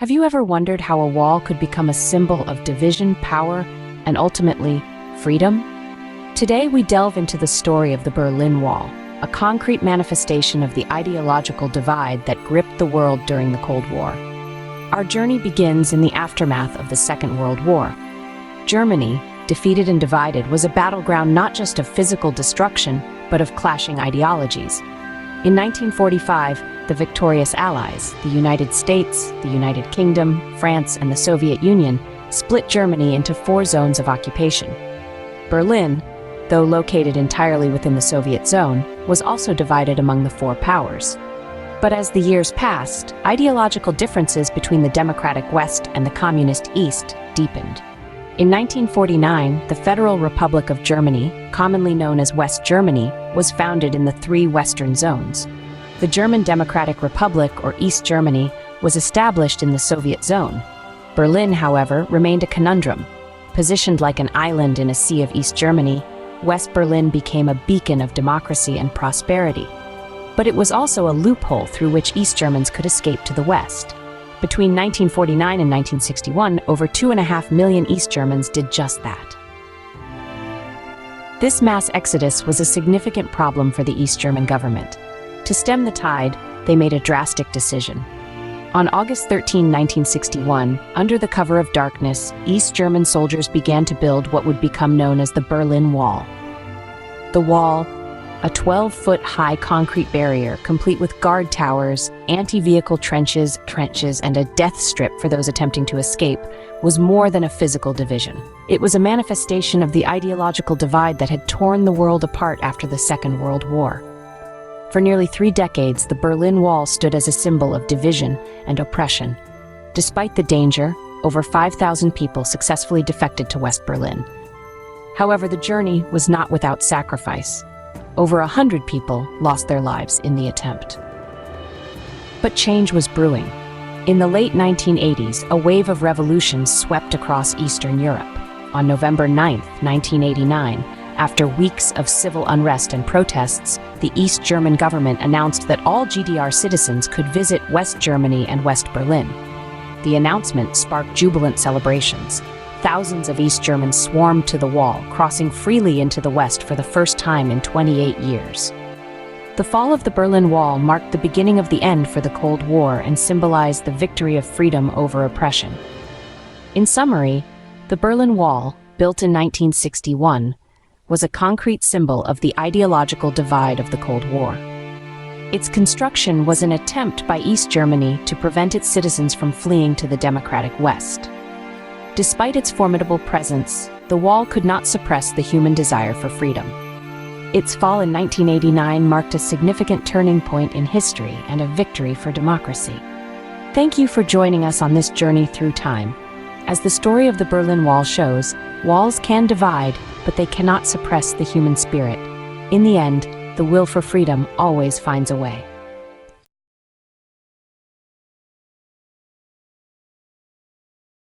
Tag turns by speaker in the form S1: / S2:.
S1: Have you ever wondered how a wall could become a symbol of division, power, and ultimately, freedom? Today we delve into the story of the Berlin Wall, a concrete manifestation of the ideological divide that gripped the world during the Cold War. Our journey begins in the aftermath of the Second World War. Germany, defeated and divided, was a battleground not just of physical destruction, but of clashing ideologies. In 1945, the victorious Allies, the United States, the United Kingdom, France, and the Soviet Union, split Germany into 4 zones of occupation. Berlin, though located entirely within the Soviet zone, was also divided among the 4 powers. But as the years passed, ideological differences between the democratic West and the communist East deepened. In 1949, the Federal Republic of Germany, commonly known as West Germany, was founded in the 3 Western zones. The German Democratic Republic, or East Germany, was established in the Soviet zone. Berlin, however, remained a conundrum. Positioned like an island in a sea of East Germany, West Berlin became a beacon of democracy and prosperity. But it was also a loophole through which East Germans could escape to the West. Between 1949 and 1961, over 2.5 million East Germans did just that. This mass exodus was a significant problem for the East German government. To stem the tide, they made a drastic decision. On August 13, 1961, under the cover of darkness, East German soldiers began to build what would become known as the Berlin Wall. The wall, a 12-foot-high concrete barrier complete with guard towers, anti-vehicle trenches, and a death strip for those attempting to escape, was more than a physical division. It was a manifestation of the ideological divide that had torn the world apart after the Second World War. For nearly 3 decades, the Berlin Wall stood as a symbol of division and oppression. Despite the danger, over 5,000 people successfully defected to West Berlin. However, the journey was not without sacrifice. Over 100 people lost their lives in the attempt. But change was brewing. In the late 1980s, a wave of revolution swept across Eastern Europe. On November 9, 1989, after weeks of civil unrest and protests, the East German government announced that all GDR citizens could visit West Germany and West Berlin. The announcement sparked jubilant celebrations. Thousands of East Germans swarmed to the wall, crossing freely into the West for the first time in 28 years. The fall of the Berlin Wall marked the beginning of the end for the Cold War and symbolized the victory of freedom over oppression. In summary, the Berlin Wall, built in 1961, was a concrete symbol of the ideological divide of the Cold War. Its construction was an attempt by East Germany to prevent its citizens from fleeing to the democratic West. Despite its formidable presence, the wall could not suppress the human desire for freedom. Its fall in 1989 marked a significant turning point in history and a victory for democracy. Thank you for joining us on this journey through time. As the story of the Berlin Wall shows, walls can divide, but they cannot suppress the human spirit. In the end, the will for freedom always finds a way.